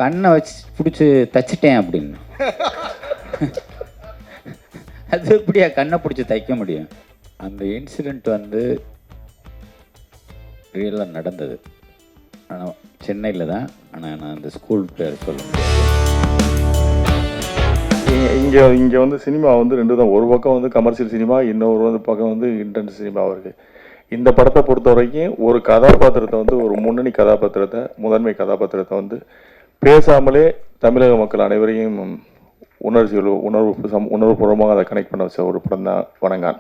கண்ணை வச்சு பிடிச்சி தச்சிட்டேன் அப்படின்னு. அது எப்படியா கண்ணை பிடிச்சி தைக்க முடியும்? அந்த இன்சிடெண்ட் வந்து ரியலாக நடந்தது. ஆனால் சென்னையில் தான். ஆனால் நான் அந்த ஸ்கூல் பேர் சொல்ல முடியாது. இங்கே வந்து சினிமா வந்து ரெண்டு தான். ஒரு பக்கம் வந்து கமர்ஷியல் சினிமா, இன்னொரு வந்து பக்கம் வந்து இன்டென்ஸ் சினிமாவாக இருக்குது. இந்த படத்தை பொறுத்த வரைக்கும் ஒரு கதாபாத்திரத்தை வந்து, ஒரு முன்னணி கதாபாத்திரத்தை, முதன்மை கதாபாத்திரத்தை வந்து பேசாமலே தமிழக மக்கள் அனைவரையும் உணர்வுபூர்வமாக அதை கனெக்ட் பண்ண வச்ச ஒரு படம் தான் வணங்கான்.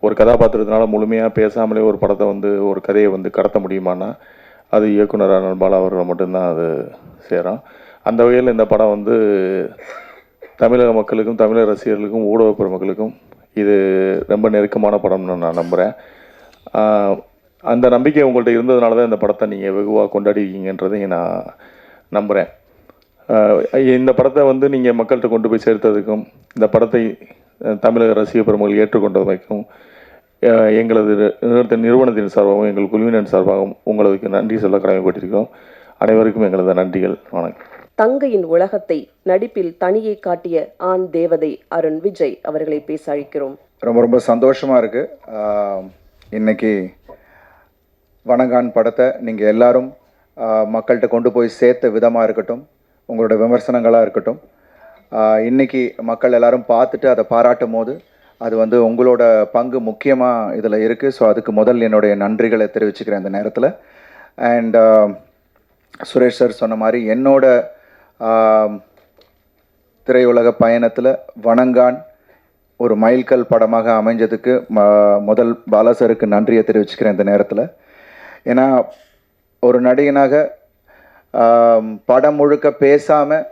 ஒரு கதாபாத்திரத்தினால முழுமையாக பேசாமலே ஒரு படத்தை வந்து, ஒரு கதையை வந்து கடத்த முடியுமானா அது இயக்குனரான பாலா அவர்கள் மட்டும்தான் அது சேரும். அந்த வகையில் இந்த படம் வந்து தமிழக மக்களுக்கும், தமிழக ரசிகர்களுக்கும், ஊடக பெருமக்களுக்கும் இது ரொம்ப நெருக்கமான படம்னு நான் நம்புகிறேன். அந்த நம்பிக்கை உங்கள்கிட்ட இருந்ததுனால தான் இந்த படத்தை நீங்கள் வெகுவாக கொண்டாடிருக்கீங்கன்றதை நான் நம்புகிறேன். இந்த படத்தை வந்து நீங்கள் மக்கள்கிட்ட கொண்டு போய் சேர்த்ததுக்கும், இந்த படத்தை தமிழக ரசிக பெருமக்கள் ஏற்றுக்கொண்டமைக்கும் எங்களது நிறுவனத்தின் சார்பாகவும் எங்கள் குழுவினர் சார்பாகவும் உங்களுக்கு நன்றி சொல்ல கடமைப்பட்டிருக்கோம். அனைவருக்கும் எங்களது நன்றிகள். வணக்கம். தங்கையின் உலகத்தை நடிப்பில் தனியை காட்டிய ஆண் தேவதை அருண் விஜய் அவர்களை பேச அழைக்கிறோம். ரொம்ப ரொம்ப சந்தோஷமாக இருக்குது. இன்னைக்கு வணங்கான் படத்தை நீங்கள் எல்லாரும் மக்கள்கிட்ட கொண்டு போய் சேர்த்த விதமாக இருக்கட்டும், உங்களோட விமர்சனங்களாக இருக்கட்டும், இன்றைக்கி மக்கள் எல்லாரும் பார்த்துட்டு அதை பாராட்டும் போது அது வந்து உங்களோட பங்கு முக்கியமாக இதில் இருக்குது. ஸோ அதுக்கு முதல் என்னுடைய நன்றிகளை தெரிவிச்சுக்கிறேன் இந்த நேரத்தில். அண்ட் சுரேஷ் சார் சொன்ன மாதிரி என்னோட திரையுலக பயணத்தில் வணங்கான் ஒரு மைல்கல் படமாக அமைஞ்சதுக்கு முதல் பாலா சாருக்கு நன்றியை தெரிவிச்சுக்கிறேன் இந்த நேரத்தில். ஏன்னா ஒரு நடிகனாக படம் முழுக்க பேசாமல்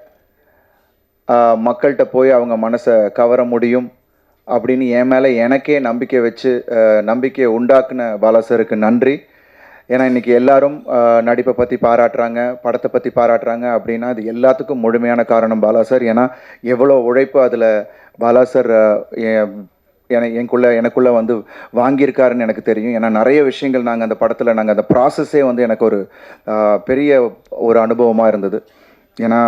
மக்கள்கிட்ட போய் அவங்க மனசை கவர முடியும் அப்படின்னு என் மேலே எனக்கே நம்பிக்கை வச்சு நம்பிக்கையை உண்டாக்குன பாலா சாருக்கு நன்றி. ஏன்னா இன்றைக்கி எல்லாரும் நடிப்பை பற்றி பாராட்டுறாங்க, படத்தை பற்றி பாராட்டுறாங்க அப்படின்னா அது எல்லாத்துக்கும் முழுமையான காரணம் பாலா சார். ஏன்னா எவ்வளோ உழைப்பு அதில் பாலா சார் எனக்குள்ளே வந்து வாங்கியிருக்காருன்னு எனக்கு தெரியும். ஏன்னா நிறைய விஷயங்கள் நாங்கள் அந்த படத்தில் அந்த ப்ராசஸே வந்து எனக்கு ஒரு பெரிய ஒரு அனுபவமாக இருந்தது. ஏன்னா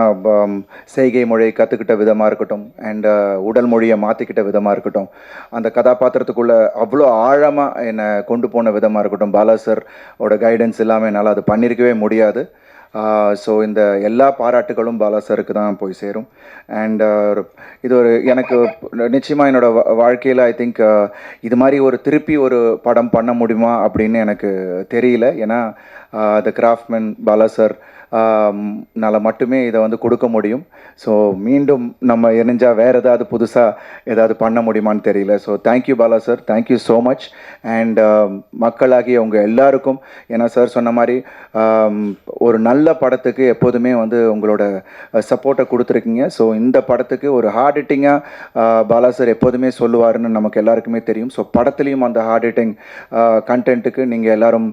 செய்கை மொழியை கற்றுக்கிட்ட விதமாக இருக்கட்டும், அண்ட் உடல் மொழியை மாற்றிக்கிட்ட விதமாக இருக்கட்டும், அந்த கதாபாத்திரத்துக்குள்ளே அவ்வளோ ஆழமாக என்னை கொண்டு போன விதமாக இருக்கட்டும், பாலா சார் ஓட கைடன்ஸ் இல்லாமல் என்னால் அது பண்ணியிருக்கவே முடியாது. ஸோ இந்த எல்லா பாராட்டுகளும் பாலா சாருக்கு தான் போய் சேரும். அண்ட் இது ஒரு எனக்கு நிச்சயமாக என்னோடய வாழ்க்கையில் ஐ திங்க் இது மாதிரி ஒரு திருப்பி ஒரு படம் பண்ண முடியுமா அப்படின்னு எனக்கு தெரியல. ஏன்னா த கிராஃப்ட்மேன் பாலா சார் னால மட்டுமே இதை வந்து கொடுக்க முடியும். ஸோ மீண்டும் நம்ம இணைஞ்சால் வேறு ஏதாவது புதுசாக ஏதாவது பண்ண முடியுமான்னு தெரியல. So thank you Bala sir, thank you so much. And மக்களாகிய உங்கள் எல்லாருக்கும், ஏன்னா சார் சொன்ன மாதிரி ஒரு நல்ல படத்துக்கு எப்போதுமே வந்து உங்களோட சப்போர்ட்டை கொடுத்துருக்கீங்க. ஸோ இந்த படத்துக்கு ஒரு ஹார்ட் ஹிட்டிங்காக பாலா சார் எப்போதுமே சொல்லுவாருன்னு நமக்கு எல்லாருக்குமே தெரியும். ஸோ படத்துலேயும் அந்த ஹார்ட் ஹிட்டிங் கண்டென்ட்டுக்கு நீங்கள் எல்லாரும்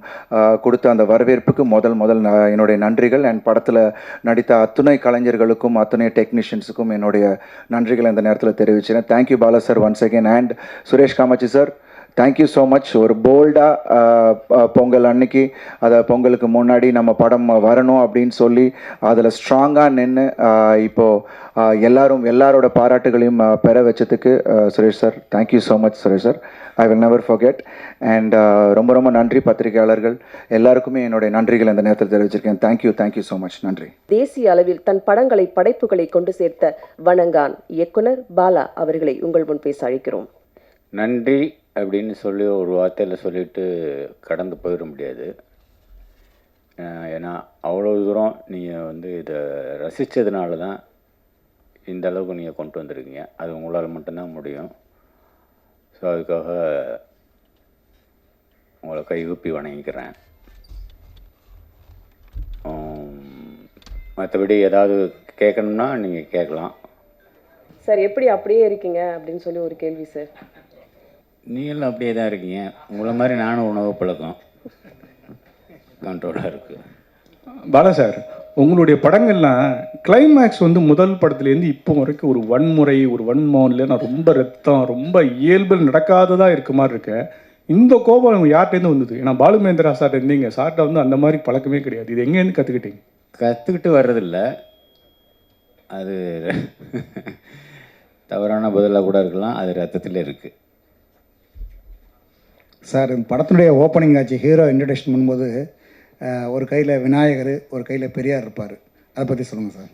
கொடுத்த அந்த வரவேற்புக்கு முதல் என்னுடைய நன்றிகள். அண்ட் படத்தில் நடித்த அத்துணை கலைஞர்களுக்கும் அத்துணை டெக்னீஷியன்ஸுக்கும் என்னுடைய நன்றிகளை இந்த நேரத்தில் தெரிவிக்கிறேன். Thank you Bala sir once again. And Suresh Kamatchi sir, thank you so much. ஒரு போல்டாக பொங்கல் அன்னைக்கு, அதை பொங்கலுக்கு முன்னாடி நம்ம படம் வரணும் அப்படின்னு சொல்லி அதில் ஸ்ட்ராங்காக நின்று இப்போது எல்லாரோட பாராட்டுகளையும் பெற வச்சதுக்கு Suresh sir, thank you so much Suresh sir. I will never forget. And ரொம்ப நன்றி பத்திரிகையாளர்கள் எல்லாருக்குமே என்னுடைய நன்றிகள் இந்த நேரத்தில் தெரிவிச்சிருக்கேன். Thank you so much. நன்றி. தேசிய அளவில் தன் படைப்புகளை கொண்டு சேர்த்த வணங்கான் இயக்குனர் பாலா அவர்களை உங்கள் முன் பேச அழைக்கிறோம். நன்றி அப்படின்னு சொல்லி ஒரு வார்த்தையில் சொல்லிட்டு கடந்து போயிட முடியாது. ஏன்னா அவ்வளோ தூரம் நீங்கள் வந்து இதை ரசித்ததுனால தான் இந்த அளவுக்கு நீங்கள் கொண்டு வந்திருக்கீங்க. அது உங்களால் மட்டும்தான் முடியும். ஸோ அதுக்காக உங்களை கைகூப்பி வணங்கிக்கிறேன். மற்றபடி ஏதாவது கேட்கணும்னா நீங்கள் கேட்கலாம் சார். எப்படி அப்படியே இருக்கீங்க அப்படின்னு சொல்லி ஒரு கேள்வி சார். நீங்களும் அப்படியே தான் இருக்கீங்க. உங்களை மாதிரி நானும் உணவு பழக்கம் கண்ட்ரோலாக இருக்குது. பாலா சார், உங்களுடைய படங்கள்லாம் கிளைமேக்ஸ் வந்து முதல் படத்துலேருந்து இப்போ வரைக்கும் ஒரு வன்முறை, ஒரு வன்மம் இல்லைன்னா ரொம்ப ரத்தம், ரொம்ப இயல்பில் நடக்காததாக இருக்க மாதிரி இருக்கு. இந்த கோபம் யார்கிட்டேருந்து வந்தது? ஏன்னா பாலுமேந்திரா சார்ட்ட இருந்தீங்க, சார்ட்ட வந்து அந்த மாதிரி பழக்கமே கிடையாது. இது எங்கேருந்து கற்றுக்கிட்டீங்க? கற்றுக்கிட்டு வர்றதில்ல. அது தவறான பதிலாக கூட இருக்கலாம். அது ரத்தத்தில் இருக்குது. சார் இந்த படத்தினுடைய ஓப்பனிங் ஆச்சு, ஹீரோ இன்ட்ரடக்ஷன் பண்ணும்போது ஒரு கையில் விநாயகர், ஒரு கையில் பெரியார் இருப்பார். அதை பற்றி சொல்லுங்கள் சார்.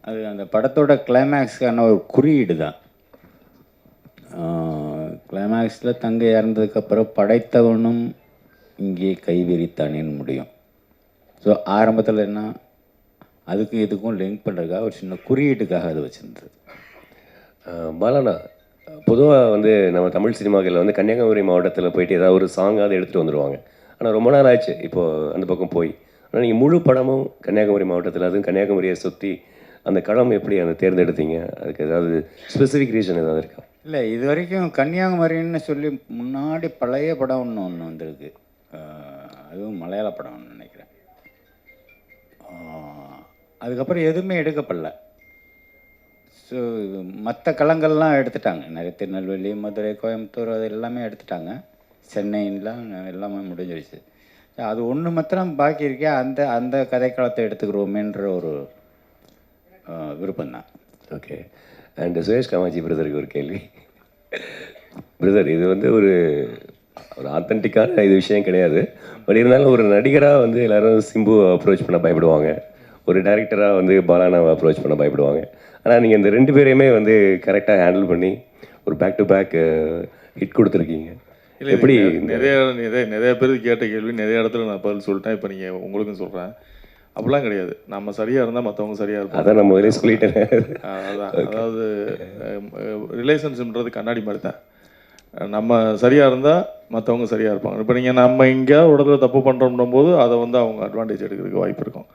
அது அந்த படத்தோட கிளைமேக்ஸ்க்கான ஒரு குறியீடு தான். கிளைமேக்ஸில் தங்கை இறந்ததுக்கப்புறம் படைத்தவனும் இங்கே கைவிரித்தானேன்னு முடியும். ஸோ ஆரம்பத்தில் என்ன அதுக்கும் இதுக்கும் லிங்க் பண்ணுறதுக்காக ஒரு சின்ன குறியீட்டுக்காக அது வச்சுருந்தது. பாலாண்ணா, பொதுவாக வந்து நம்ம தமிழ் சினிமாக்களில் வந்து கன்னியாகுமரி மாவட்டத்தில் போயிட்டு ஏதாவது ஒரு சாங்காவது எடுத்துகிட்டு வந்துடுவாங்க. ஆனால் ரொம்ப நாள் ஆச்சு இப்போது அந்த பக்கம் போய். ஆனால் நீங்கள் முழு படமும் கன்னியாகுமரி மாவட்டத்தில், அதுவும் கன்னியாகுமரியை சுற்றி அந்த களம் எப்படி அந்த தேர்ந்தெடுத்தீங்க? அதுக்கு ஏதாவது ஸ்பெசிஃபிக் ரீசன் ஏதாவது இருக்கா? இல்லை, இது வரைக்கும் கன்னியாகுமரின்னு சொல்லி முன்னாடி பழைய படம் ஒன்று வந்திருக்கு. அதுவும் மலையாள படம் நினைக்கிறேன். அதுக்கப்புறம் எதுவுமே எடுக்கப்படல. ஸோ மற்ற களங்கள்லாம் எடுத்துட்டாங்க. நிறைய திருநெல்வேலி, மதுரை, கோயம்புத்தூர் அது எல்லாமே எடுத்துட்டாங்க. சென்னைலாம் எல்லாமே முடிஞ்சிருச்சு. அது ஒன்று மாத்திரம் பாக்கி இருக்கே, அந்த அந்த கதைக்களத்தை எடுத்துக்கிறோமேன்ற ஒரு விருப்பம்தான். ஓகே. அண்ட் சுரேஷ் காமாஜி பிரதருக்கு ஒரு கேள்வி. பிரதர், இது வந்து ஒரு ஆத்தென்டிக்கான இது விஷயம் கிடையாது. பட் இருந்தாலும் ஒரு நடிகராக வந்து எல்லோரும் சிம்பு அப்ரோச் பண்ண பயப்படுவாங்க, ஒரு டைரக்டராக வந்து பாலானாவை அப்ரோச் பண்ண பயப்படுவாங்க. ஆனால் நீங்கள் இந்த 2 பேரையுமே வந்து கரெக்டாக ஹேண்டில் பண்ணி ஒரு பேக் டு பேக் ஹிட் கொடுத்துருக்கீங்க. எப்படி? நிறைய பேருக்கு கேட்ட கேள்வி நிறைய இடத்துல நான் பதில் சொல்லிட்டேன். இப்போ நீங்கள் உங்களுக்கும் சொல்கிறேன். அப்படிலாம் கிடையாது. நம்ம சரியாக இருந்தால் மற்றவங்க சரியாக இருப்பாங்க. அதான் நான் முதலே சொல்லிட்டேன். அதான், அதாவது ரிலேஷன்ஷிப்ன்றது கண்ணாடி மாதிரி தான். நம்ம சரியாக இருந்தால் மற்றவங்க சரியாக இருப்பாங்க. இப்போ நீங்கள் நம்ம எங்கேயாவது இடத்துல தப்பு பண்ணுறோம் போது அதை வந்து அவங்க அட்வான்டேஜ் எடுக்கிறதுக்கு வாய்ப்பு இருக்கும்.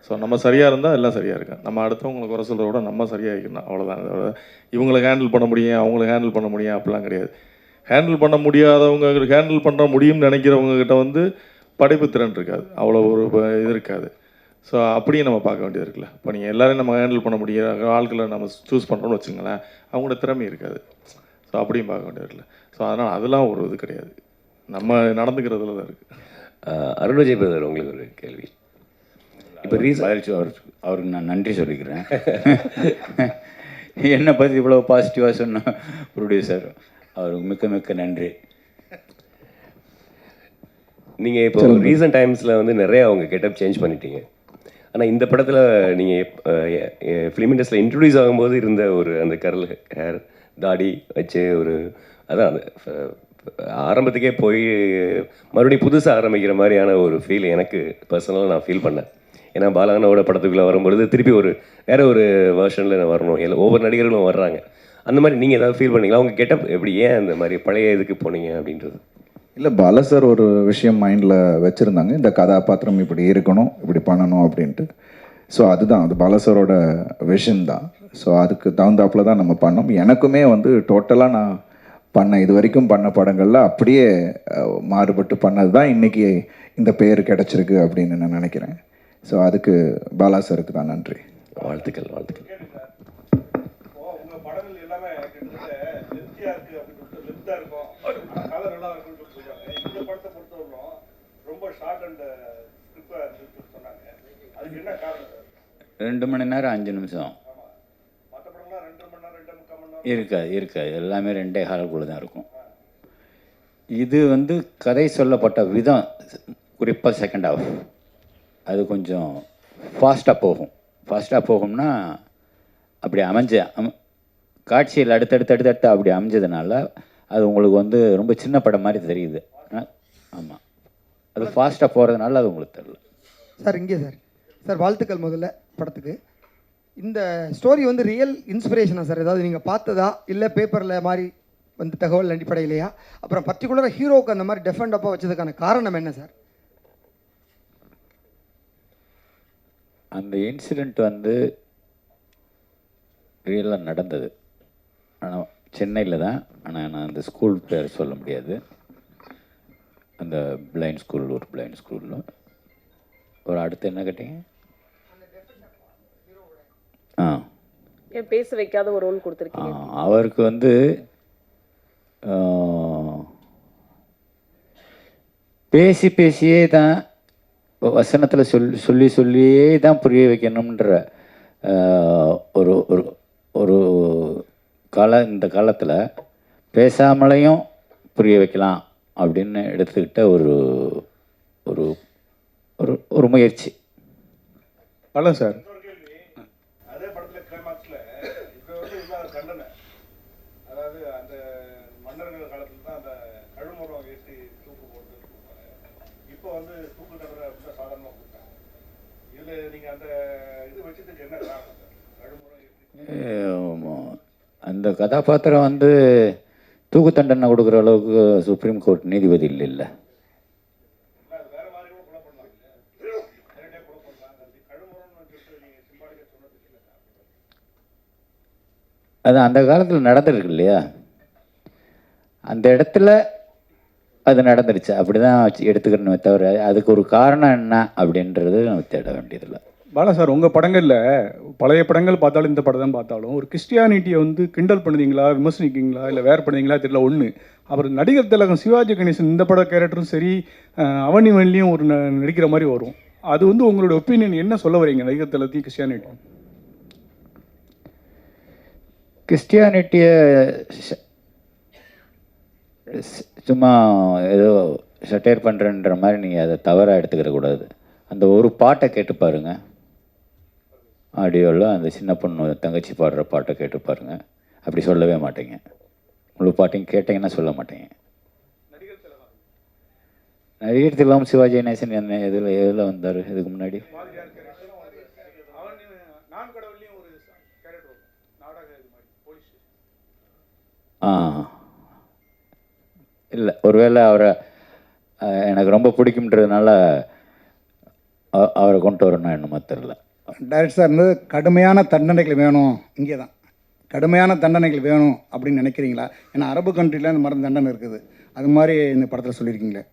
ஸோ நம்ம சரியாக இருந்தால் எல்லாம் சரியாக இருக்கும். நம்ம அடுத்தவங்களை குறை சொல்கிறத விட நம்ம சரியாக இருக்கணும், அவ்வளோதான். இவங்களை ஹேண்டில் பண்ண முடியும், அவங்கள ஹேண்டில் பண்ண முடியும் அப்படிலாம் கிடையாது. ஹேண்டில் பண்ண முடியாதவங்க, ஹேண்டில் பண்ண முடியும்னு நினைக்கிறவங்ககிட்ட வந்து படைப்பு திறன் இருக்காது, அவ்வளோ ஒரு இது இருக்காது. ஸோ அப்படியே நம்ம பார்க்க வேண்டியது இருக்குல்ல. இப்போ நீங்கள் எல்லோரையும் நம்ம ஹேண்டில் பண்ண முடியாத ஆட்களை நம்ம சூஸ் பண்ணுறோன்னு வச்சுங்களேன், அவங்களோட திறமை இருக்காது. ஸோ அப்படியும் பார்க்க வேண்டியது இருக்குல்ல. ஸோ அதனால் அதெல்லாம் ஒரு இது கிடையாது, நம்ம நடந்துக்கிறதுல தான் இருக்குது. அருண்விஜய் பிரதர், உங்களுக்கு ஒரு கேள்வி. இப்போ அவருக்கு நான் நன்றி சொல்லிக்கிறேன். என்னை பற்றி இவ்வளோ பாசிட்டிவாக சொன்ன ப்ரொடியூசர், அவருக்கு மிக்க மிக்க நன்றி. நீங்கள் இப்போ ரீசன்ட் டைம்ஸில் வந்து நிறைய அவங்க கெட்டப் சேஞ்ச் பண்ணிட்டீங்க. ஆனால் இந்த படத்தில் நீங்கள் ஃபிலிம் இண்டஸ்ட்ரியில் இன்ட்ரடியூஸ் ஆகும்போது இருந்த ஒரு அந்த கர்ல் ஹேர், தாடி வச்சு ஒரு அதான் அந்த ஆரம்பத்துக்கே போய் மறுபடியும் புதுசாக ஆரம்பிக்கிற மாதிரியான ஒரு ஃபீல் எனக்கு பர்சனலாக நான் ஃபீல் பண்ணேன். ஏன்னா பாலானாவோட படத்துக்குள்ளே வரும்பொழுது திருப்பி ஒரு வேறு ஒரு வெர்ஷனில் வரணும், இல்லை ஒவ்வொரு நடிகர்களும் வர்றாங்க. அந்த மாதிரி நீங்கள் ஏதாவது ஃபீல் பண்ணீங்களா? அவங்க கெட்டப் எப்படி, ஏன் அந்த மாதிரி பழைய இதுக்கு போனீங்க அப்படின்றது? இல்லை, பாலா சார் ஒரு விஷயம் மைண்டில் வச்சுருந்தாங்க, இந்த கதாபாத்திரம் இப்படி இருக்கணும், இப்படி பண்ணணும் அப்படின்ட்டு. ஸோ அதுதான், அது பாலா சாரோட விஷன் தான். ஸோ அதுக்கு தகுந்தாப்பில் தான் நம்ம பண்ணோம். எனக்குமே வந்து டோட்டலாக நான் இது வரைக்கும் பண்ண படங்களில் அப்படியே மாறுபட்டு பண்ணது தான் இன்றைக்கி இந்த பேர் கிடச்சிருக்கு அப்படின்னு நான் நினைக்கிறேன். ஸோ அதுக்கு பாலா சாருக்கு தான் நன்றி. வாழ்த்துக்கள், வாழ்த்துக்கள். ரெண்டு மணி நேரம் 5 நிமிஷம் இருக்காது. எல்லாமே 2.25 தான் இருக்கும். இது வந்து கதை சொல்லப்பட்ட விதம், குறிப்பாக செகண்ட் ஹாஃப், அது கொஞ்சம் ஃபாஸ்ட்டாக போகும்னா அப்படி காட்சியில் அடுத்தடுத்து அப்படி அமைஞ்சதுனால அது உங்களுக்கு வந்து ரொம்ப சின்ன படம் மாதிரி தெரியுது. ஆமாம், அது ஃபாஸ்ட்டாக போகிறதுனால அது உங்களுக்கு தெரியல. சார் இங்கே சார் வாழ்த்துக்கள் முதல்ல படத்துக்கு. இந்த ஸ்டோரி வந்து ரியல் இன்ஸ்பிரேஷனா சார்? ஏதாவது நீங்கள் பார்த்ததா, இல்லை பேப்பரில் மாதிரி வந்து தகவல் அடிப்படையிலையா? அப்புறம் பர்டிகுலராக ஹீரோவுக்கு அந்த மாதிரி டெஃபெண்டப்பாக வச்சதுக்கான காரணம் என்ன சார்? அந்த இன்சிடெண்ட் வந்து ரியலாக நடந்தது. ஆனால் சென்னையில் தான். ஆனால் நான் அந்த ஸ்கூல் பேர் சொல்ல முடியாது. அந்த பிளைண்ட் ஸ்கூல், ஒரு பிளைண்ட் ஸ்கூலில் ஒரு அடுத்து என்ன கேட்டீங்க? ஏன் பேச வைக்காத ஒரு ரோல் கொடுத்துருக்கீங்க? அவருக்கு வந்து பேசியே தான் வசனத்தில் சொல்லியே தான் புரிய வைக்கணுன்ற ஒரு ஒரு ஒரு இந்த காலத்தில் பேசாமலையும் புரிய வைக்கலாம் அப்படின்னு எடுத்துக்கிட்ட ஒரு ஒரு ஒரு ஒரு முயற்சி. பல சார். அதே படத்தில் கிளைமாக்ஸில் இப்போ வந்து இல்லாத தண்டனை, அதாவது அந்த மன்னர்கள் காலத்தில் தான் அந்த கழுமரம் ஏற்றி தூக்கு போட்டு இப்போ வந்து தூக்கு தண்டனை ரொம்ப சாதாரணமாக கொடுத்தாங்க. இதில் நீங்கள் அந்த இது வச்சதுக்கு என்ன காரணம் சார்? கழுமரம் ஏற்றி அந்த கதாபாத்திரம் வந்து தூக்கு தண்டனை கொடுக்குற அளவுக்கு சுப்ரீம் கோர்ட் நீதிபதி இல்லை. அது அந்த காலத்தில் நடந்திருக்கு இல்லையா, அந்த இடத்துல அது நடந்துருச்சு, அப்படி தான் எடுத்துக்கிறனே தவிர அதுக்கு ஒரு காரணம் என்ன அப்படின்றது நம்ம தேட வேண்டியதில்லை. பாலா சார், உங்கள் படங்களில் பழைய படங்கள் பார்த்தாலும் இந்த படம் தான் பார்த்தாலும் ஒரு கிறிஸ்டியானிட்டியை வந்து கிண்டல் பண்ணுவீங்களா, விமர்சனிக்கிங்களா, இல்லை வேறு பண்ணுவீங்களா தெரியல ஒன்று. அப்புறம் நடிகர் திலகம் சிவாஜி கணேசன் இந்த பட கேரக்டரும் சரி, அவனி வண்டியும் ஒரு நடிக்கிற மாதிரி வரும். அது வந்து உங்களோட ஒப்பீனியன் என்ன சொல்ல வரீங்க நடிகர் திலகத்தையும் கிறிஸ்டியானிட்டி? கிறிஸ்டியானிட்டியை சும்மா ஏதோ சட்டையர் பண்ணுறன்ற மாதிரி நீங்கள் அதை தவறாக எடுத்துக்கிற கூடாது. அந்த ஒரு பாட்டை கேட்டு பாருங்க, ஆடியோவில் அந்த சின்ன பொண்ணு தங்கச்சி பாடுற பாட்டை கேட்டு பாருங்க, அப்படி சொல்லவே மாட்டீங்க. முழு பாட்டையும் கேட்டிங்கன்னா சொல்ல மாட்டீங்க. நடிகர் திலகம் சிவாஜி கணேசன் என்ன எதில் வந்தார் இதுக்கு முன்னாடி? இல்லை, ஒருவேளை அவரை எனக்கு ரொம்ப பிடிக்கும்ன்றதுனால அவரை கொண்டு வரணும் என்னமோ தெரில. டைரக்டர் சார் வந்து கடுமையான தண்டனைகள் வேணும், இங்கே தான் கடுமையான தண்டனைகள் வேணும் அப்படின்னு நினைக்கிறீங்களா? ஏன்னா அரபு கண்ட்ரியில் இந்த மாதிரி தண்டனை இருக்குது, அது மாதிரி இந்த படத்தில் சொல்லியிருக்கீங்களே.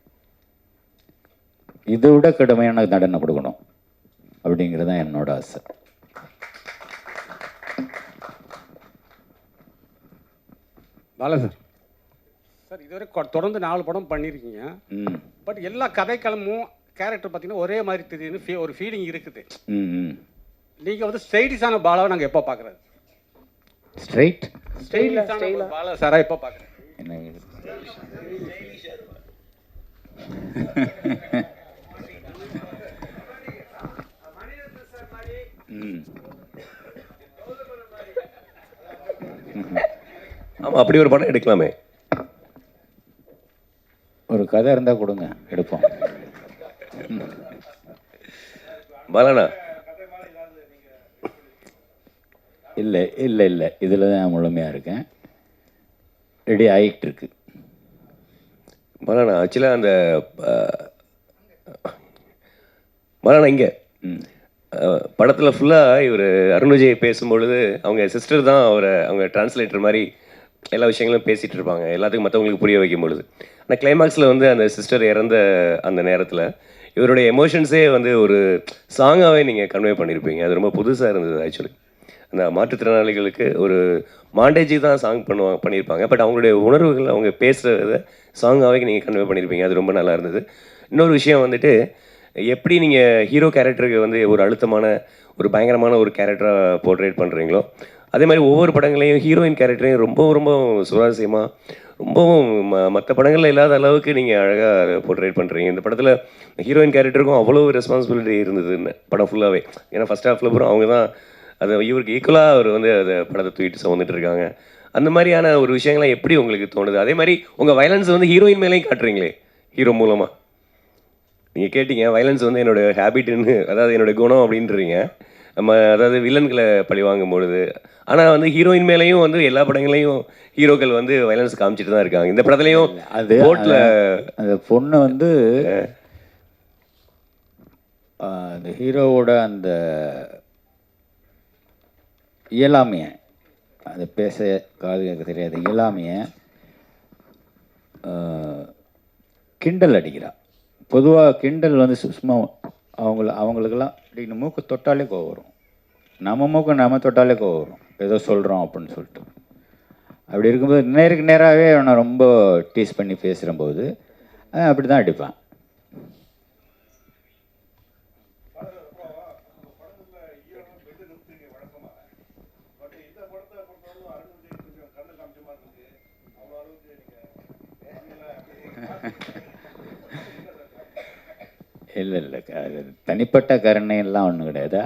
இதை விட கடுமையான தண்டனை கொடுக்கணும் அப்படிங்கிறது தான் என்னோட ஆசை. பாலா சார், சார் இதுவரை தொடர்ந்து 4 படம் பண்ணியிருக்கீங்க. பட் எல்லா கதைக்களமும் கேரக்டர் பார்த்தீங்கன்னா ஒரே மாதிரி தெரியுதுன்னு ஒரு ஃபீலிங் இருக்குது. நீங்கள் வந்து ஸ்ட்ரெயிட்டிஸான பாலாவை நாங்கள் எப்போ பார்க்குறது? ஸ்ட்ரெயிட்டிஸான பாலா சாரா எப்போ பார்க்குறேன்? ஆமாம், அப்படி ஒரு படம் எடுக்கலாமே. ஒரு கதை இருந்தால் கொடுங்க, எடுப்போம். பாலாண்ணா, இல்லை இல்லை இல்லை, இதில் தான் முழுமையாக இருக்கேன், ரெடி ஆகிட்டு இருக்கு. பாலாண்ணா ஆக்சுவலாக அந்த பாலாண்ணா இங்கே படத்தில் ஃபுல்லாக இவர் அருண் விஜய் பேசும்பொழுது அவங்க சிஸ்டர் தான் அவங்க டிரான்ஸ்லேட்டர் மாதிரி எல்லா விஷயங்களும் பேசிகிட்டு இருப்பாங்க, எல்லாத்துக்கும் மற்றவங்களுக்கு புரிய வைக்கும் பொழுது. ஆனால் கிளைமாக்ஸில் வந்து அந்த சிஸ்டர் இறந்த அந்த நேரத்தில் இவருடைய எமோஷன்ஸே வந்து ஒரு சாங்காகவே நீங்கள் கன்வே பண்ணியிருப்பீங்க. அது ரொம்ப புதுசாக இருந்தது. ஆக்சுவலி அந்த மாற்றுத்திறனாளிகளுக்கு ஒரு மாண்டேஜி தான் சாங் பண்ணியிருப்பாங்க, பட் அவங்களுடைய உணர்வுகள் அவங்க பேசுகிறத சாங்காகவே நீங்கள் கன்வே பண்ணியிருப்பீங்க. அது ரொம்ப நல்லா இருந்தது. இன்னொரு விஷயம் வந்துட்டு, எப்படி நீங்கள் ஹீரோ கேரக்டருக்கு வந்து ஒரு அழுத்தமான ஒரு பயங்கரமான ஒரு கேரக்டராக போர்ட்ரேட் பண்ணுறீங்களோ, அதே மாதிரி ஒவ்வொரு படங்களையும் ஹீரோயின் கேரக்டரையும் ரொம்ப ரொம்ப சுவாரஸ்யமாக ரொம்பவும் மற்ற படங்களில் இல்லாத அளவுக்கு நீங்கள் அழகாக போர்ட்ரேட் பண்ணுறீங்க. இந்த படத்தில் ஹீரோயின் கேரக்டருக்கும் அவ்வளோ ரெஸ்பான்சிபிலிட்டி இருந்ததுன்னு படம் ஃபுல்லாகவே. ஏன்னா ஃபஸ்ட் ஹாஃபில் பூரா அவங்க தான் அதை இவருக்கு ஈக்குவலாக அவர் வந்து அதை படத்தை தூக்கிட்டு சுமந்துட்டு இருக்காங்க. அந்த மாதிரியான ஒரு விஷயங்கள்லாம் எப்படி உங்களுக்கு தோணுது? அதே மாதிரி உங்கள் வயலன்ஸ் வந்து ஹீரோயின் மேலேயும் காட்டுறீங்களே ஹீரோ மூலமாக. நீங்கள் கேட்டீங்க வயலன்ஸ் வந்து என்னோடய ஹேபிட்டுன்னு, அதாவது என்னோடய குணம் அப்படின்றீங்க. நம்ம அதாவது வில்லன்களை பழி வாங்கும் பொழுது, ஆனால் வந்து ஹீரோயின் மேலேயும் வந்து எல்லா படங்களையும் ஹீரோக்கள் வந்து வயலன்ஸ் காமிச்சிட்டு தான் இருக்காங்க. இந்த படத்துலையும் அது போட்டில் அந்த பொண்ணு வந்து அந்த ஹீரோவோட அந்த இயலாமையை, அது பேச காது கேட்க தெரியாது இயலாமையை கிண்டல் அடிக்கிறாள். பொதுவாக கிண்டல் வந்து சும்மா அவங்களுக்கெல்லாம் அப்படின்னு மூக்கு தொட்டாலே கோவம் வரும். நம்ம மூக்கு நம்ம தொட்டாலே கோவம் வரும், ஏதோ சொல்கிறோம் அப்படின்னு சொல்லிட்டு. அப்படி இருக்கும்போது நேருக்கு நேராகவே அவனை ரொம்ப டீஸ் பண்ணி பேசுகிறம்போது அப்படி தான் அடிப்பான். இல்லை இல்லை, அது தனிப்பட்ட கருணையெல்லாம் ஒன்றும் கிடையாது.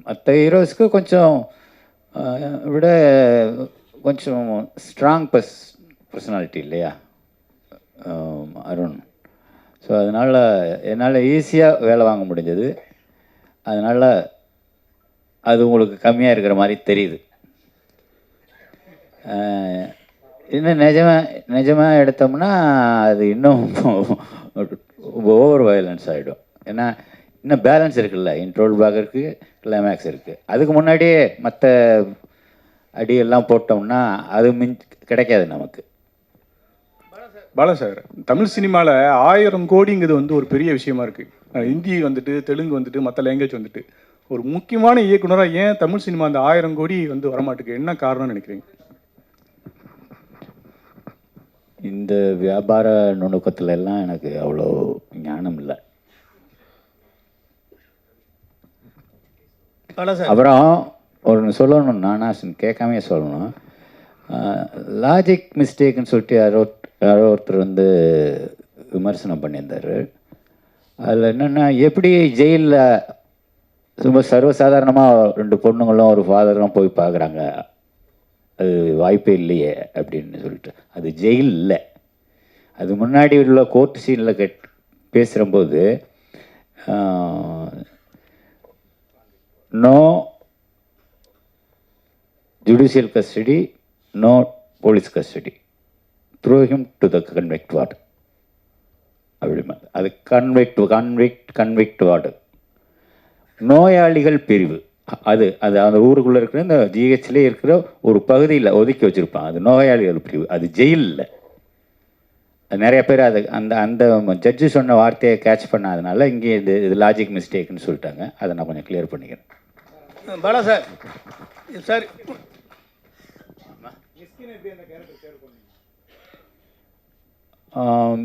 மற்ற ஹீரோஸ்க்கு கொஞ்சம் விட கொஞ்சம் ஸ்ட்ராங் பர்சனாலிட்டி இல்லையா அருண். ஸோ அதனால் என்னால் ஈஸியாக வேலை வாங்க முடிஞ்சது. அதனால் அது உங்களுக்கு கம்மியாக இருக்கிற மாதிரி தெரியுது. இன்னும் நிஜமாக எடுத்தோம்னா அது இன்னும் ஓவர் வயலன்ஸ் ஆகிடும். ஏன்னா இன்னும் பேலன்ஸ் இருக்குல்ல, இன்ட்ரோல் பிளாக் இருக்குது, கிளைமேக்ஸ் இருக்குது. அதுக்கு முன்னாடியே மற்ற அடியெல்லாம் போட்டோம்னா அது கிடைக்காது நமக்கு. பாலா சார், தமிழ் சினிமாவில் 1000 கோடிங்கிறது வந்து ஒரு பெரிய விஷயமா இருக்குது. ஹிந்தி வந்துட்டு, தெலுங்கு வந்துட்டு, மற்ற லாங்குவேஜ் வந்துட்டு, ஒரு முக்கியமான இயக்குனராக ஏன் தமிழ் சினிமா அந்த 1000 கோடி வந்து வரமாட்டுக்கு என்ன காரணம்னு நினைக்கிறீங்க? இந்த வியாபார நுணுக்கத்துல எல்லாம் எனக்கு அவ்வளோ ஞானம் இல்லை. அப்புறம் ஒன்று சொல்லணும், நானாசன் கேட்காமே சொல்லணும். லாஜிக் மிஸ்டேக்குன்னு சொல்லிட்டு யாரோ ஒருத்தர் வந்து விமர்சனம் பண்ணியிருந்தார். அதில் என்னென்னா, எப்படி ஜெயிலில் ரொம்ப சர்வசாதாரணமாக 2 பொண்ணுங்களும் ஒரு ஃபாதரும் போய் பார்க்குறாங்க, அது வாய்ப்பே இல்லையே அப்படின்னு சொல்லிட்டு. அது ஜெயில் இல்லை, அது முன்னாடி உள்ள கோர்ட் சீனில் பேசுகிறம்போது no judicial custody, no police custody, throw him to the convict ward அப்படிமா. அது கன்விக்ட் வார்டு, நோயாளிகள் பிரிவு. அது அந்த ஊருக்குள்ளே இருக்கிற இந்த ஜிஹெச்லேயே இருக்கிற ஒரு பகுதியில் ஒதுக்கி வச்சுருப்பான், அது நோயாளிகள் பிரிவு, அது ஜெயில் இல்லை. அது நிறைய பேர் அது அந்த ஜட்ஜு சொன்ன வார்த்தையை கேட்ச் பண்ணாதனால இங்கே இது லாஜிக் மிஸ்டேக்குன்னு சொல்லிட்டாங்க. அதை நான் கொஞ்சம் கிளியர் பண்ணிக்கிறேன். பாலா சார், சார்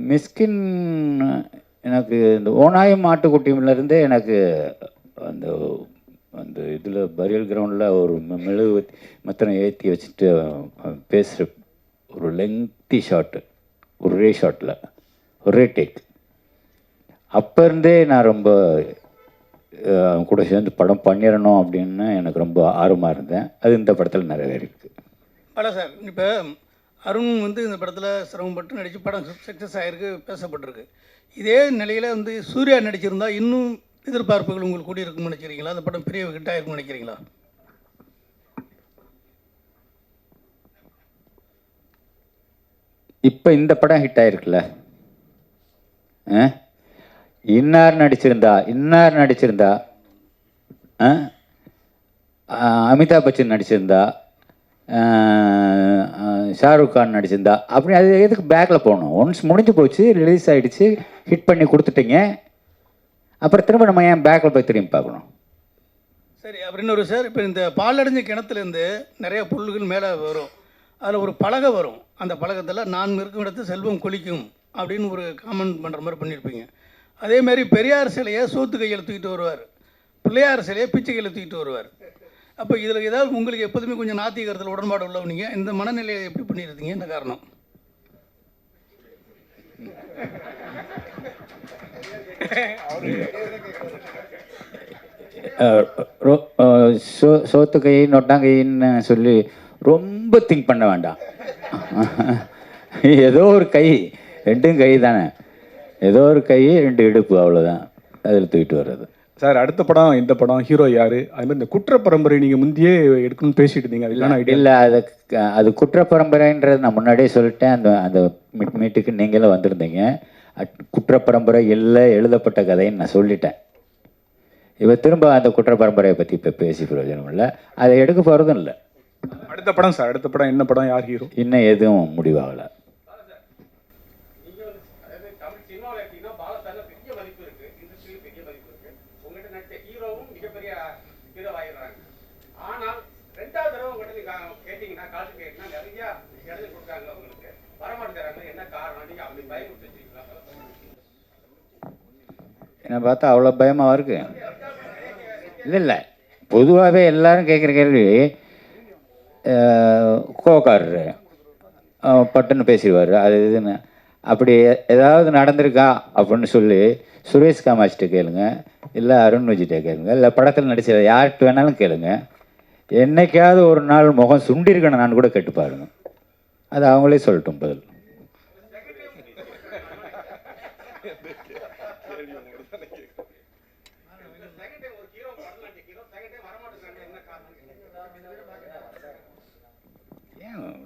மிஸ்கின் எனக்கு இந்த ஓனாயம் ஆட்டுக்குட்டியிலேருந்தே எனக்கு அந்த அந்த இதில் பரியல் கிரவுண்டில் ஒரு மெழுகு மத்தனை ஏற்றி வச்சுட்டு பேசுகிற ஒரு லெங்க்தி ஷாட்டு, ஒரே ஷாட்டில் ஒரே டேக், அப்போ இருந்தே நான் ரொம்ப அவங்க கூட சேர்ந்து படம் பண்ணிடணும் அப்படின்னு எனக்கு ரொம்ப ஆர்வமாக இருந்தேன். அது இந்த படத்தில் நிறைவேறிருக்கு. பாலா சார், இப்போ அருண் வந்து இந்த படத்தில் சிரமப்பட்டு நடித்து படம் சக்ஸஸ் ஆகிருக்கு, பேசப்பட்டிருக்கு. இதே நிலையில் வந்து சூர்யா நடிச்சிருந்தா இன்னும் எதிர்பார்ப்புகள் உங்களுக்கு கூடி இருக்குன்னு நினைக்கிறீங்களா? அந்த படம் பெரிய ஹிட் ஆகிருக்குன்னு நினைக்கிறீங்களா? இப்போ இந்த படம் ஹிட் ஆகிருக்குல்ல, இன்னார் நடிச்சிருந்தா அமிதாப் பச்சன் நடிச்சிருந்தா, ஷாருக் கான் நடிச்சிருந்தா, அப்படி அது எதுக்கு பேக்கில் போகணும்? ஒன்ஸ் முடிஞ்சு போச்சு, ரிலீஸ் ஆகிடுச்சு, ஹிட் பண்ணி கொடுத்துட்டீங்க, அப்புறம் திரும்ப நம்ம ஏன் பேக்கில் போய் திரும்பி பார்க்கணும்? சரி, அப்படின்னு ஒரு சார், இப்போ இந்த பாலடைஞ்ச கிணத்துலேருந்து நிறைய புல்லுகள் மேலே வரும், அதில் ஒரு பலகை வரும், அந்த பலகத்தில் நான் இருக்கும் இடத்து செல்வம் கொளிக்கும் அப்படின்னு ஒரு காமெண்ட் பண்ணுற மாதிரி பண்ணியிருப்பீங்க. அதேமாதிரி பெரியார் சிலையை சோத்து கையில் தூக்கிட்டு வருவார், பிள்ளையார் சிலையை பிச்சை கையில் தூக்கிட்டு வருவார். அப்போ இதில் ஏதாவது உங்களுக்கு எப்போதுமே கொஞ்சம் நாத்திகரத்தில் உடன்பாடு உள்ளவங்க, இந்த மனநிலையை எப்படி பண்ணியிருந்தீங்க? என்ன காரணம்? சோத்து கை நொட்டாங்கைன்னு சொல்லி ரொம்ப திங்க் பண்ண வேண்டாம். ஏதோ ஒரு கை, 2 கை தானே, ஏதோ ஒரு கை 2 இடுப்பு, அவ்வளோதான், அதில் தூக்கிட்டு வர்றது. சார், அடுத்த படம் இந்த படம் ஹீரோ யார்? அது மாதிரி இந்த குற்ற பரம்பரை நீங்கள் முந்தையே எடுக்கணும்னு பேசிட்டு இருந்தீங்க, அதுக்கான ஐடியா இல்லை? அது குற்ற பரம்பரைன்றது நான் முன்னாடியே சொல்லிட்டேன். அந்த மீட்டுக்கு நீங்களும் வந்திருந்தீங்க. குற்ற பரம்பரை இல்லை, எழுதப்பட்ட கதைன்னு நான் சொல்லிட்டேன். இப்போ திரும்ப அந்த குற்ற பரம்பரையை பற்றி இப்போ பேசி பிரயோஜனம் இல்லை, அதை எடுக்க போகிறதும் இல்லை. அடுத்த படம் சார், அடுத்த படம் என்ன படம், யார் ஹீரோ? இன்னும் எதுவும் முடிவாகலை. என்னை பார்த்தா அவ்வளோ பயமாக இருக்கு? இல்லை, பொதுவாகவே எல்லாரும் கேட்குற கேள்வி, கோக்காரரு பட்டுன்னு பேசிடுவார், அது இதுன்னு. அப்படி ஏதாவது நடந்திருக்கா அப்படின்னு சொல்லி சுரேஷ் காமாட்சிட்ட கேளுங்க, இல்லை அருண் விஜய்கிட்ட கேளுங்க, இல்லை படத்தில் நடிச்ச யார்கிட்ட வேணாலும் கேளுங்க. என்னைக்காவது ஒரு நாள் முகம் சுண்டிருக்கணும் நான் கூட கேட்டு பாருங்க, அது அவங்களே சொல்லட்டும் பதில்.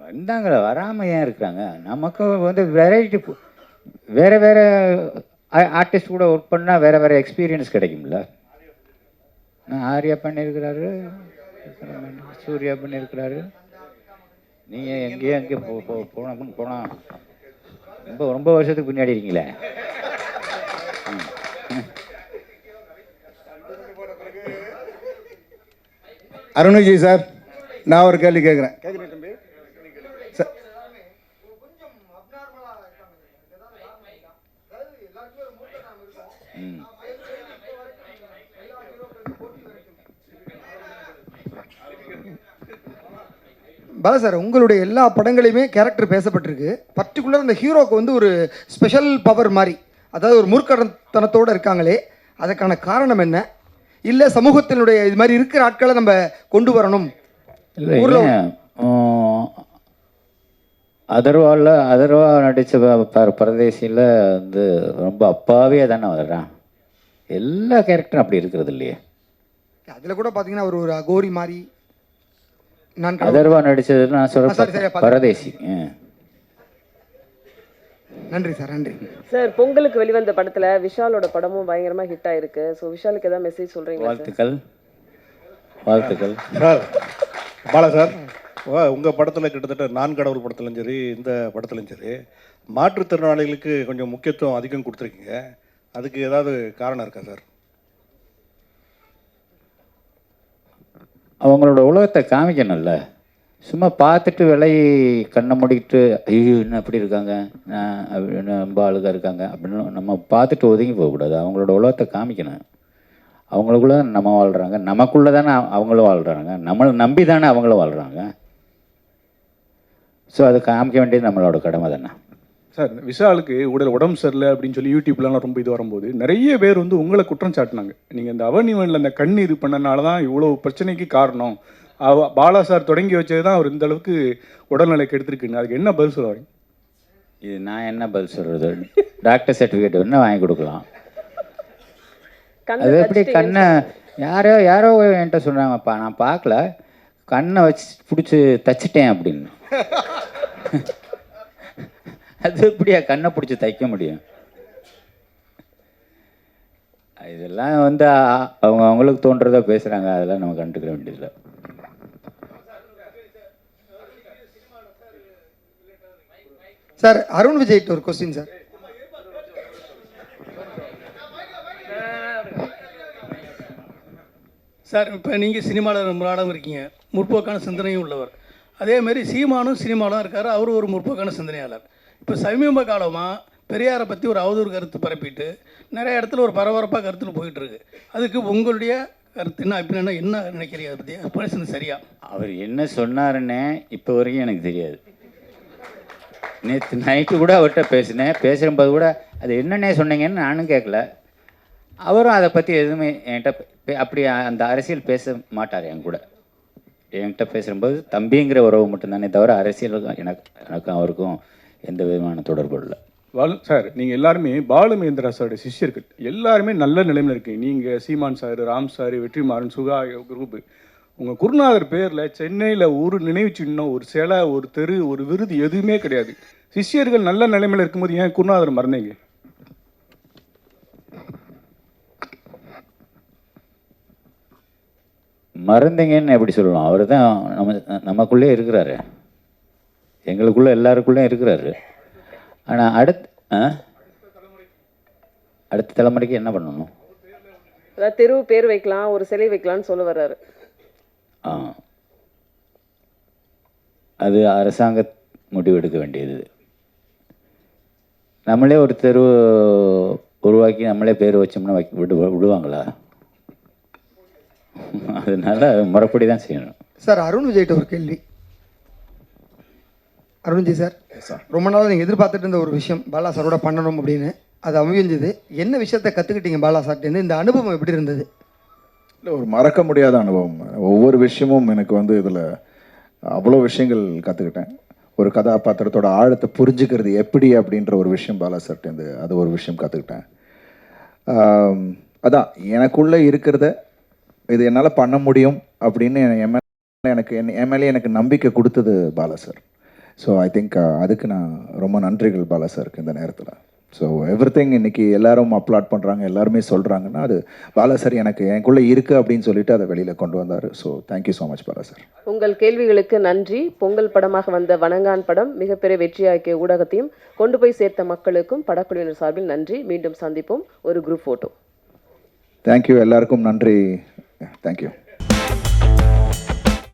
வந்தாங்களே, வராமல் ஏன் இருக்கிறாங்க? நமக்கு வந்து வெரைட்டி, வேறு வேறு ஆர்டிஸ்ட் கூட ஒர்க் பண்ணால் வேறு வேறு எக்ஸ்பீரியன்ஸ் கிடைக்கும்ல. ஆர்யா பண்ணியிருக்கிறாரு, சூர்யா பண்ணியிருக்கிறாரு. நீங்கள் எங்கேயோ எங்கே போனால் ரொம்ப வருஷத்துக்கு பின்னாடி இருக்கீங்களே. அருண் விஜய் சார், நான் ஒரு கேள்வி கேட்குறேன். பாலா சார், உங்களுடைய எல்லா படங்களையுமே கேரக்டர் பேசப்பட்டிருக்கு. பர்டிகுலர் அந்த ஹீரோக்கு வந்து ஒரு ஸ்பெஷல் பவர் மாதிரி, அதாவது ஒரு மூர்க்கத்தனத்தோடு இருக்காங்களே, அதுக்கான காரணம் என்ன? இல்லை சமூகத்தினுடைய இது மாதிரி இருக்கிற ஆட்களை நம்ம கொண்டு வரணும்? இல்லை, அதர்வா நடித்த பரதேசியில் வந்து ரொம்ப அப்பாவே தானே வர்றான். எல்லா கேரக்டரும் அப்படி இருக்கிறது இல்லையே. அதில் கூட பார்த்தீங்கன்னா ஒரு அகோரி மாதிரி. நான் அதர்வா நடித்தது நான் சொல்கிறேன் பரதேசி. நன்றி சார், நன்றி சார். பொங்கலுக்கு வெளிவந்த படத்துல விஷாலோட படமும் பயங்கரமா ஹிட் ஆயிருக்கு. ஸோ விஷாலுக்கு ஏதாவது மெசேஜ் சொல்றீங்களா? வாழ்த்துக்கள் சார். பாலா சார், உங்கள் படத்தில் கிட்டத்தட்ட நான் கடவுள் படத்துலையும் சரி, இந்த படத்துலையும் சரி, மாற்றுத்திறனாளிகளுக்கு கொஞ்சம் முக்கியத்துவம் அதிகம் கொடுத்துருக்கீங்க. அதுக்கு ஏதாவது காரணம் இருக்கா சார்? அவங்களோட உலகத்தை காமிக்கணும்ல. சும்மா பார்த்துட்டு கண்ணை மூடிக்கிட்டு ஐயோ என்ன அப்படி இருக்காங்க, ரொம்ப அழுகாக இருக்காங்க அப்படின்னு நம்ம பார்த்துட்டு ஒதுங்கி போகக்கூடாது. அவங்களோட உலகத்தை காமிக்கணும். அவங்களுக்குள்ள நம்ம வாழ்கிறாங்க, நமக்குள்ளே தானே அவங்களும் வாழ்கிறாங்க, நம்மளை நம்பி தானே அவங்களும் வாழ்கிறாங்க. ஸோ அது காமிக்க வேண்டியது நம்மளோட கடமை தானே. சார், விஷாலுக்கு உடம்பு சரியில்லை அப்படின்னு சொல்லி யூடியூப்லாம் ரொம்ப இது வரும்போது நிறைய பேர் வந்து உங்களை குற்றம் சாட்டினாங்க. நீங்கள் இந்த அவனிவனில் அந்த கண் இது பண்ணனால தான் இவ்வளோ பிரச்சனைக்கு காரணம். பாலா சார் தொடங்கி வச்சது தான் அவர் இந்த அளவுக்கு உடல்நிலைக்கு எடுத்துருக்குங்க. அதுக்கு என்ன பதில் சொல்லுவாங்க? இது நான் என்ன பதில் சொல்கிறது? டாக்டர் சர்டிஃபிகேட் என்ன வாங்கி கொடுக்கலாம்? அது எப்படி கண்ணை யாரோ என்கிட்ட சொன்னாங்கப்பா, நான் பார்க்கல, கண்ணை வச்சு பிடிச்சி தச்சிட்டேன் அப்படின்னு. அது எப்படியா கண்ணை பிடிச்சி தைக்க முடியும்? இதெல்லாம் வந்து அவங்களுக்கு தோன்றதை பேசுகிறாங்க, அதெல்லாம் நம்ம கண்டுக்கிற வேண்டியதில்லை. சார், அருண் விஜய்ட்டு ஒரு கொஸ்டின் சார். சார், இப்போ நீங்கள் சினிமாவில் ரொம்ப நாளாக இருக்கீங்க, முற்போக்கான சிந்தனையும் உள்ளவர். அதேமாரி சீமானும் சினிமாவில் இருக்கார், அவரும் ஒரு முற்போக்கான சிந்தனையாளர். இப்போ சமீப காலமாக பெரியாரை பற்றி ஒரு அவதூறு கருத்து பரப்பிட்டு நிறைய இடத்துல ஒரு பரபரப்பாக கருத்துன்னு போயிட்டுருக்கு. அதுக்கு உங்களுடைய கருத்து என்ன, அப்படின்னா என்ன நினைக்கிறீங்க? அதை பற்றி பேசுனது சரியா? அவர் என்ன சொன்னாருன்னு இப்போ வரைக்கும் எனக்கு தெரியாது. நேற்று நைட்டு கூட அவர்கிட்ட பேசுகிறம்போது கூட அது என்னென்ன சொன்னீங்கன்னு நானும் கேட்கல. அவரும் அதை பற்றி எதுவுமே என்கிட்ட அப்படி அந்த அரசியல் பேச மாட்டார். என்கிட்ட பேசும்போது தம்பிங்கிற உறவு மட்டும்தானே தவிர அரசியலுக்கும் எனக்கும் அவருக்கும் எந்த விதமான தொடர்பு இல்லை. சார், நீங்கள் எல்லாருமே பாலுமகேந்திரா சாரோட சிஷ்யர்கள், எல்லாருமே நல்ல நிலைமையில் இருக்கீங்க. நீங்கள், சீமான் சார், ராம் சார், வெற்றிமாறன், சுகா குரூப்பு, உங்கள் குருநாதர் பேரில் சென்னையில் ஒரு நினைவு சின்னம், ஒரு சிலை, ஒரு தெரு, ஒரு விருது எதுவுமே கிடையாது. சிஷ்யர்கள் நல்ல நிலைமையில் இருக்கும்போது ஏன் குருநாதர் மறந்தீங்க? மறந்தீங்கன்னு எப்படி சொல்லலாம்? அவர் தான் நமக்குள்ளே இருக்கிறாரு, எங்களுக்குள்ளே எல்லாருக்குள்ளேயும் இருக்கிறாரு. ஆனால் அடுத்த தலைமுறைக்கு என்ன பண்ணணும்? அதாவது தெருவு பேர் வைக்கலாம், ஒரு சிலை வைக்கலாம்னு சொல்ல வர்றாரு. அது அரசாங்க முடிவெடுக்க வேண்டியது. நம்மளே ஒரு தெரு உருவாக்கி நம்மளே பேர் வச்சோம்னா விடுவாங்களா? அதனால முறைப்படி தான் செய்யணும். சார், அருண் விஜய்கிட்ட ஒரு கேள்வி. அருண்ஜி சார், ரொம்ப நாளாக நீங்கள் எதிர்பார்த்துட்டு இருந்த ஒரு விஷயம் பாலா சாரோட பண்ணணும் அப்படின்னு, அது அமைஞ்சது. என்ன விஷயத்தை கற்றுக்கிட்டீங்க பாலா சார்ட்டேருந்து? இந்த அனுபவம் எப்படி இருந்தது? இல்லை, ஒரு மறக்க முடியாத அனுபவம். ஒவ்வொரு விஷயமும் எனக்கு வந்து இதில் அவ்வளோ விஷயங்கள் கற்றுக்கிட்டேன். ஒரு கதாபாத்திரத்தோட ஆழத்தை புரிஞ்சுக்கிறது எப்படி அப்படின்ற ஒரு விஷயம் பாலா சார்ட்டேருந்து அது ஒரு விஷயம் கற்றுக்கிட்டேன். அதான் எனக்குள்ளே இருக்கிறத இது என்னால் பண்ண முடியும் அப்படின்னு என் மேலே எனக்கு நம்பிக்கை கொடுத்தது Bala sir. So I think அதுக்கு நான் ரொம்ப நன்றிகள் பாலா சாருக்கு இந்த நேரத்தில். ஸோ எவ்ரிதிங் இன்னைக்கு எல்லாரும் அப்லாட் பண்ணுறாங்க, எல்லாருமே சொல்கிறாங்கன்னா அது பாலா சார் எனக்குள்ளே இருக்குது அப்படின்னு சொல்லிட்டு அதை வெளியில் கொண்டு வந்தார். So thank you so much Bala sir. உங்கள் கேள்விகளுக்கு நன்றி. பொங்கல் படமாக வந்த வணங்கான் படம் மிகப்பெரிய வெற்றியாக்கிய ஊடகத்தையும் கொண்டு போய் சேர்த்த மக்களுக்கும் படக்குழுவினர் சார்பில் நன்றி. மீண்டும் சந்திப்போம். ஒரு குரூப் ஃபோட்டோ. தேங்க்யூ, எல்லாருக்கும் நன்றி. தேங்க்யூ.